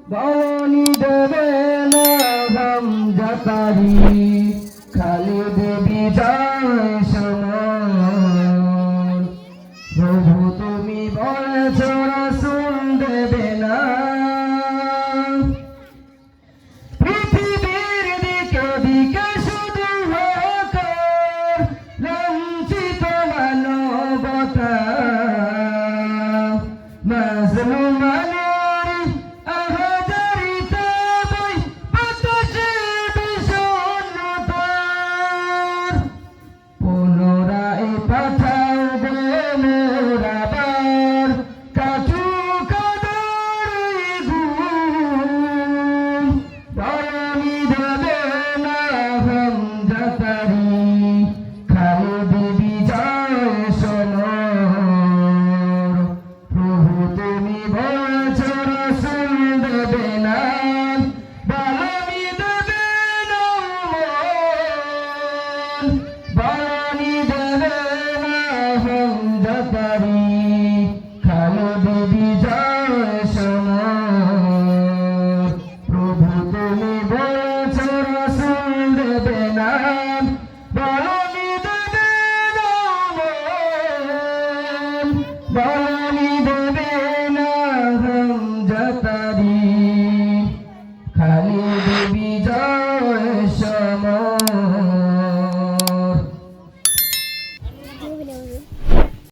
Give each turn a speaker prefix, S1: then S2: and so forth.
S1: বলনি দেবে না গম জাতারি খালিদ বিজয় সমর প্রভু তুমি বলেছ রাসূল দেবে না পৃথিবীর দিকে দিকে শুধু হাহাকার লাঞ্ছিত মানবতা মাজলুমানের আহাজারিতে বই বাতাসে বিষণ্ণতার পুনরায় পাঠাও গো মোরাবার কাটুক আদর ঘুম বরণি দেবে না হামজাতারি খালিদ বিজয় সমর প্রভু তুমি বলেছ রাসূল দেবে না বরণি দেবে না বরণি দেবে না হামজাতারি খালিদ বিজয় সমর প্রভু তুমি বলেছ রাসূল দেবে না বরণি দেবে না বরণি দেবে না হামজাতারি